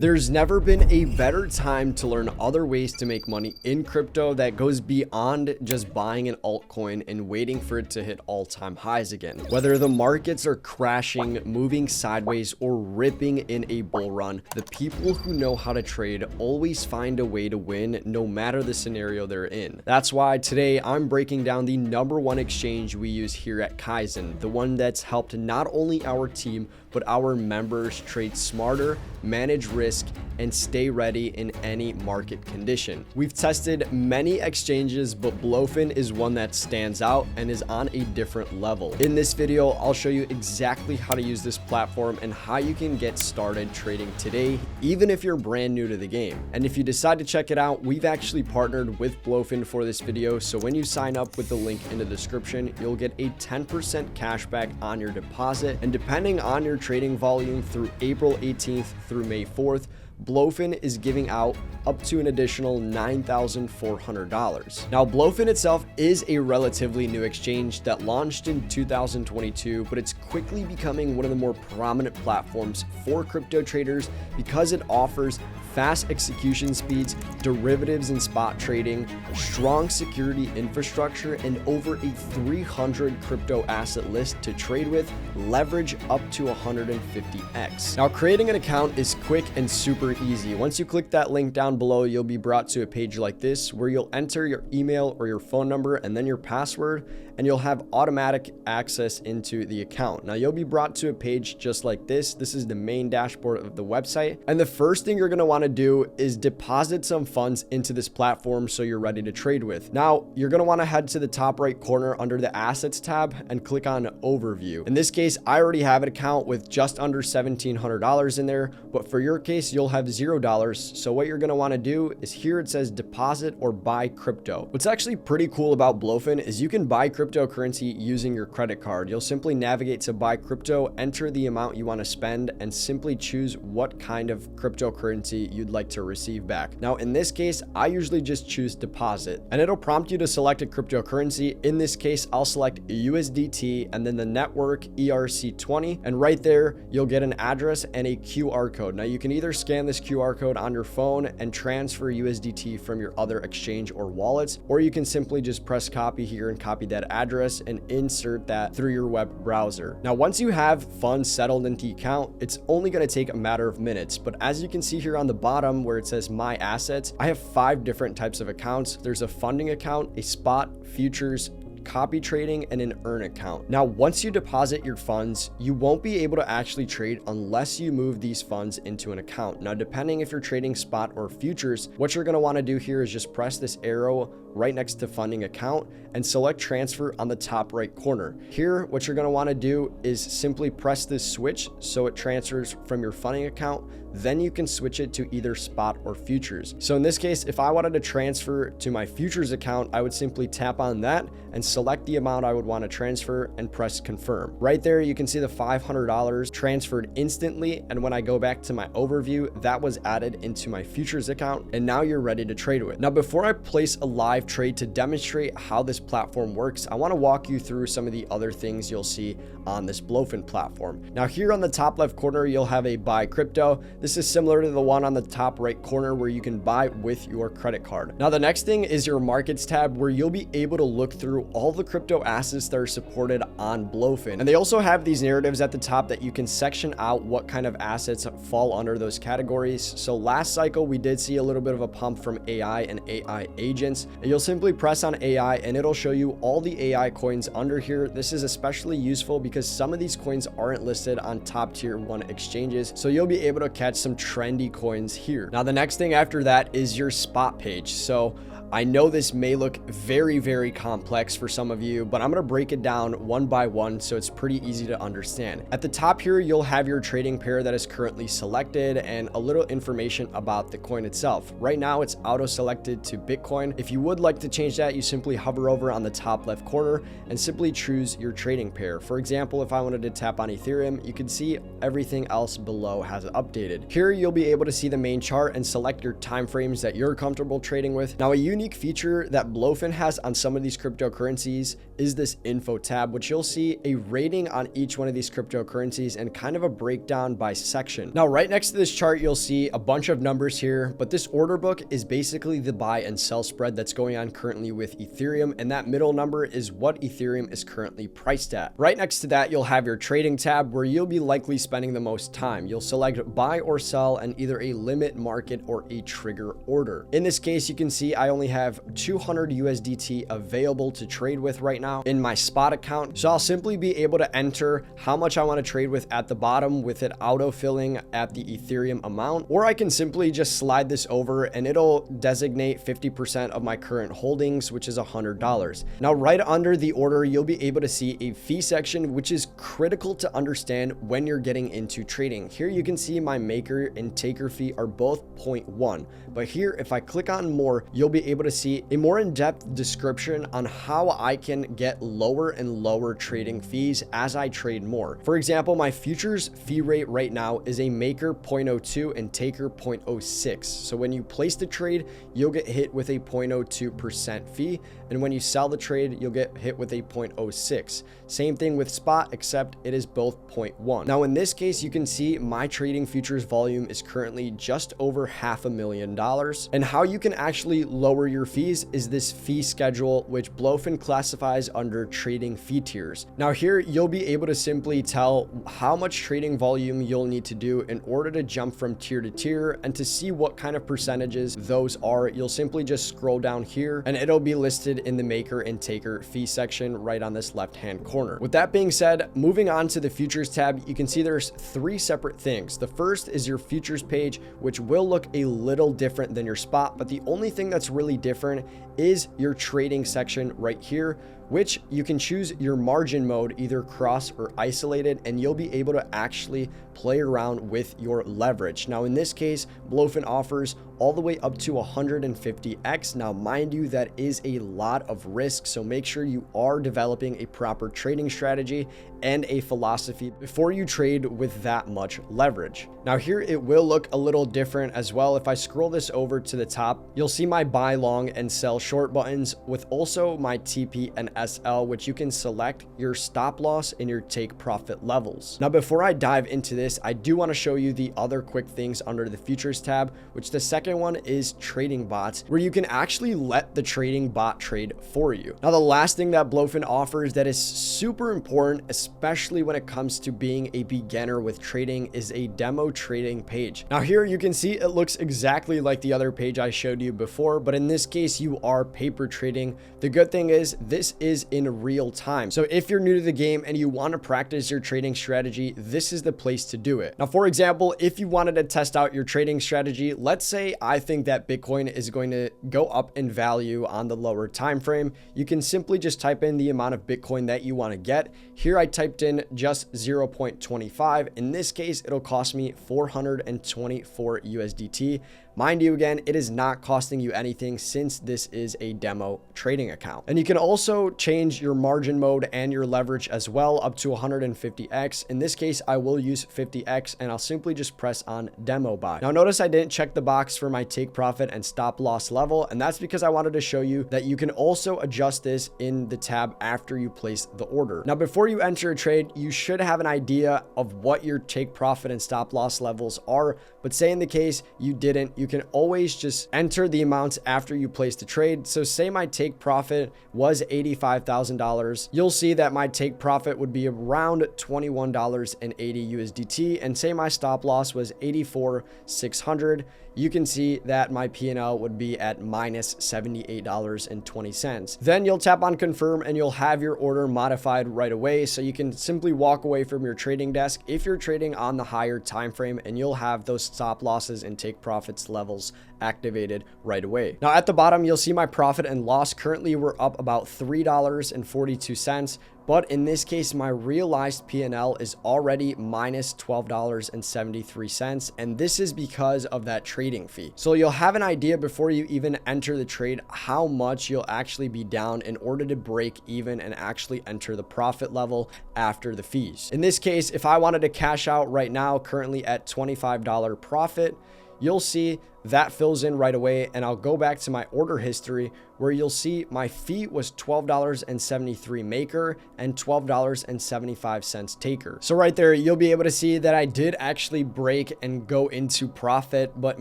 There's never been a better time to learn other ways to make money in crypto that goes beyond just buying an altcoin and waiting for it to hit all-time highs again. Whether the markets are crashing, moving sideways, or ripping in a bull run, the people who know how to trade always find a way to win no matter the scenario they're in. That's why today I'm breaking down the #1 exchange we use here at Kaizen, the one that's helped not only our team, but our members trade smarter, manage risk, and stay ready in any market condition. We've tested many exchanges, but BloFin is one that stands out and is on a different level. In this video, I'll show you exactly how to use this platform and how you can get started trading today, even if you're brand new to the game. And if you decide to check it out, we've actually partnered with BloFin for this video, so when you sign up with the link in the description, you'll get a 10% cashback on your deposit, and depending on your trading volume through April 18th through May 4th, BloFin is giving out up to an additional $9,400. Now, BloFin itself is a relatively new exchange that launched in 2022, but it's quickly becoming one of the more prominent platforms for crypto traders because it offers fast execution speeds, derivatives and spot trading, strong security infrastructure, and over a 300 crypto asset list to trade with, leverage up to 150x. Now, creating an account is quick and super easy. Once you click that link down below, you'll be brought to a page like this where you'll enter your email or your phone number and then your password, and you'll have automatic access into the account. Now, you'll be brought to a page just like this. This is the main dashboard of the website. And the first thing you're going to want to do is deposit some funds into this platform so you're ready to trade with. Now, you're going to want to head to the top right corner under the assets tab and click on overview. In this case, I already have an account with just under $1,700 in there, but for your case, you'll have $0. So what you're going to want to do is here it says deposit or buy crypto. What's actually pretty cool about BloFin is you can buy cryptocurrency using your credit card. You'll simply navigate to buy crypto, enter the amount you want to spend, and simply choose what kind of cryptocurrency you'd like to receive back. Now, in this case, I usually just choose deposit, and it'll prompt you to select a cryptocurrency. In this case, I'll select USDT and then the network ERC20, and right there, you'll get an address and a QR code. Now, you can either scan this QR code on your phone and transfer USDT from your other exchange or wallets, or you can simply just press copy here and copy that address and insert that through your web browser. Now, once you have funds settled into the account, it's only going to take a matter of minutes, but as you can see here on the bottom where it says my assets, I have 5 different types of accounts. There's a funding account, a spot, futures, copy trading, and an earn account. Now, once you deposit your funds, you won't be able to actually trade unless you move these funds into an account. Now, depending if you're trading spot or futures, what you're going to want to do here is just press this arrow right next to funding account and select transfer on the top right corner. Here, what you're going to want to do is simply press this switch so it transfers from your funding account. Then you can switch it to either spot or futures. So in this case, if I wanted to transfer to my futures account, I would simply tap on that and select the amount I would want to transfer and press confirm. Right there, you can see the $500 transferred instantly. And when I go back to my overview, that was added into my futures account. And now you're ready to trade with. Now, before I place a live trade to demonstrate how this platform works, I want to walk you through some of the other things you'll see on this BloFin platform. Now, here on the top left corner, you'll have a buy crypto. This is similar to the one on the top right corner where you can buy with your credit card. Now, the next thing is your markets tab where you'll be able to look through all the crypto assets that are supported on BloFin. And they also have these narratives at the top that you can section out what kind of assets fall under those categories. So last cycle, we did see a little bit of a pump from AI and AI agents. And you'll simply press on AI and it'll show you all the AI coins under here. This is especially useful because some of these coins aren't listed on top tier 1 exchanges. So you'll be able to catch some trendy coins here. Now, the next thing after that is your spot page. So I know this may look very, very complex for some of you, but I'm going to break it down one by one so it's pretty easy to understand. At the top here, you'll have your trading pair that is currently selected and a little information about the coin itself. Right now, it's auto-selected to Bitcoin. If you would like to change that, you simply hover over on the top left corner and simply choose your trading pair. For example, if I wanted to tap on Ethereum, you can see everything else below has updated. compensated. Here you'll be able to see the main chart and select your time frames that you're comfortable trading with. Now, a unique feature that BloFin has on some of these cryptocurrencies is this info tab, which you'll see a rating on each one of these cryptocurrencies and kind of a breakdown by section. Now, right next to this chart, you'll see a bunch of numbers here, but this order book is basically the buy and sell spread that's going on currently with Ethereum, and that middle number is what Ethereum is currently priced at. Right next to that, you'll have your trading tab, where you'll be likely spending the most time. You'll select buy or sell and either a limit market or a trigger order. In this case, you can see I only have 200 USDT available to trade with right now in my spot account. So I'll simply be able to enter how much I want to trade with at the bottom with it auto-filling at the Ethereum amount, or I can simply just slide this over and it'll designate 50% of my current holdings, which is $100. Now, right under the order, you'll be able to see a fee section, which is critical to understand when you're getting into trading. Here you can see my maker and taker fee are both 0.1, but here if I click on more, you'll be able to see a more in-depth description on how I can get lower and lower trading fees as I trade more. For example, my futures fee rate right now is a maker 0.02 and taker 0.06. So when you place the trade, you'll get hit with a 0.02% fee, and when you sell the trade, you'll get hit with a 0.06. Same thing with spot, except it is both 0.1. Now, in this case, you can see my trading futures volume is currently just over $500,000. And how you can actually lower your fees is this fee schedule, which BloFin classifies under trading fee tiers. Now, here you'll be able to simply tell how much trading volume you'll need to do in order to jump from tier to tier, and to see what kind of percentages those are, you'll simply just scroll down here and it'll be listed in the maker and taker fee section right on this left hand corner. With that being said, moving on to the futures tab, you can see there's three separate things. The first is your futures page, which will look a little different than your spot, but the only thing that's really different is your trading section right here, which you can choose your margin mode, either cross or isolated, and you'll be able to actually play around with your leverage. Now, in this case, BloFin offers all the way up to 150x. Now, mind you, that is a lot of risk, so make sure you are developing a proper trading strategy and a philosophy before you trade with that much leverage. Now, here it will look a little different as well. If I scroll this over to the top, you'll see my buy long and sell short buttons, with also my TP and SL, which you can select your stop loss and your take profit levels. Now, before I dive into this, I do want to show you the other quick things under the futures tab, which the second one is trading bots, where you can actually let the trading bot trade for you. Now, the last thing that BloFin offers that is super important, especially when it comes to being a beginner with trading, is a demo trading page. Now, here you can see it looks exactly like the other page I showed you before, but in this case, you are paper trading. The good thing is this is in real time. So if you're new to the game and you want to practice your trading strategy, this is the place to do it. Now, for example, if you wanted to test out your trading strategy, let's say I think that Bitcoin is going to go up in value on the lower time frame, you can simply just type in the amount of Bitcoin that you want to get. Here I typed in just 0.25. In this case, it'll cost me 424 USDT. Mind you, again, it is not costing you anything since this is a demo trading account. And you can also change your margin mode and your leverage as well, up to 150x. In this case, I will use 50x, and I'll simply just press on demo buy. Now, notice I didn't check the box for my take profit and stop loss level, and that's because I wanted to show you that you can also adjust this in the tab after you place the order. Now, before you enter a trade, you should have an idea of what your take profit and stop loss levels are, but say in the case you didn't, you can always just enter the amounts after you place the trade. So say my take profit was $85,000. You'll see that my take profit would be around $21.80 USDT. And say my stop loss was 84,600. You can see that my P&L would be at minus $78.20. Then you'll tap on confirm and you'll have your order modified right away. So you can simply walk away from your trading desk if you're trading on the higher time frame, and you'll have those stop losses and take profits levels activated right away. Now, at the bottom, you'll see my profit and loss. Currently, we're up about $3 $3.42. But in this case, my realized P&L is already minus $12.73. And this is because of that trading fee. So you'll have an idea before you even enter the trade how much you'll actually be down in order to break even and actually enter the profit level after the fees. In this case, if I wanted to cash out right now, currently at $25 profit, you'll see that fills in right away, and I'll go back to my order history where you'll see my fee was $12.73 maker and $12.75 taker. So right there, you'll be able to see that I did actually break and go into profit, but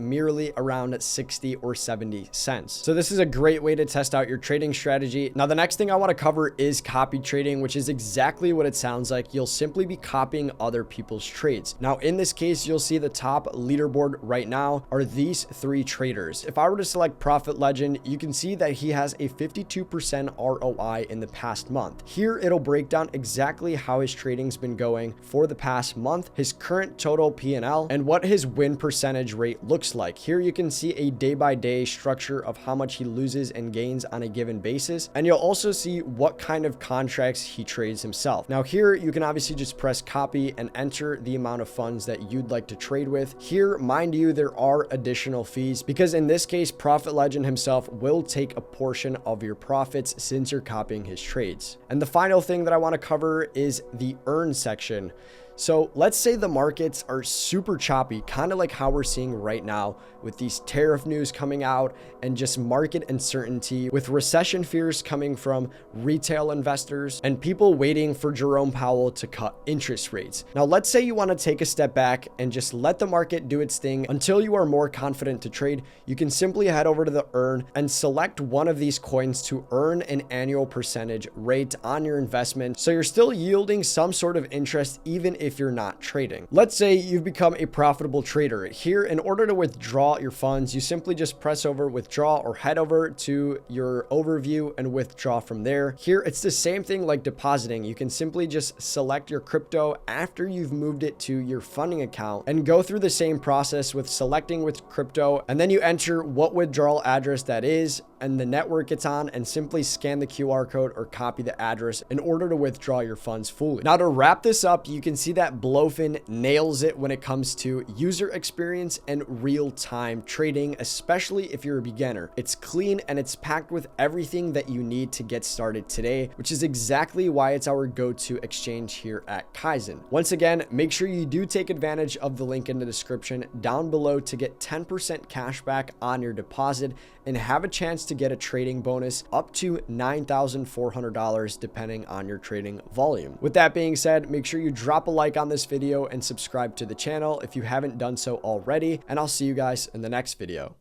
merely around 60 or 70 cents. So this is a great way to test out your trading strategy. Now, the next thing I want to cover is copy trading, which is exactly what it sounds like. You'll simply be copying other people's trades. Now, in this case, you'll see the top leaderboard right now are these 3 traders. If I were to select Profit Legend, you can see that he has a 52% ROI in the past month. Here, it'll break down exactly how his trading's been going for the past month, his current total P&L, and what his win percentage rate looks like. Here, you can see a day-by-day structure of how much he loses and gains on a given basis, and you'll also see what kind of contracts he trades himself. Now, here, you can obviously just press copy and enter the amount of funds that you'd like to trade with. Here, mind you, there are additional fees because in this case, Profit Legend himself will take a portion of your profits since you're copying his trades. And the final thing that I want to cover is the earn section. So let's say the markets are super choppy, kind of like how we're seeing right now with these tariff news coming out and just market uncertainty with recession fears coming from retail investors and people waiting for Jerome Powell to cut interest rates. Now, let's say you want to take a step back and just let the market do its thing until you are more confident to trade. You can simply head over to the earn and select one of these coins to earn an annual percentage rate on your investment. So you're still yielding some sort of interest even if you're not trading. Let's say you've become a profitable trader. Here, in order to withdraw your funds, you simply just press over withdraw or head over to your overview and withdraw from there. Here, it's the same thing like depositing. You can simply just select your crypto after you've moved it to your funding account and go through the same process with selecting with crypto, and then you enter what withdrawal address that is and the network it's on, and simply scan the QR code or copy the address in order to withdraw your funds fully. Now, to wrap this up, you can see that BloFin nails it when it comes to user experience and real-time trading, especially if you're a beginner. It's clean and it's packed with everything that you need to get started today, which is exactly why it's our go-to exchange here at Kaizen. Once again, make sure you do take advantage of the link in the description down below to get 10% cash back on your deposit and have a chance to get a trading bonus up to $9,400 depending on your trading volume. With that being said, make sure you drop a like on this video and subscribe to the channel if you haven't done so already, and I'll see you guys in the next video.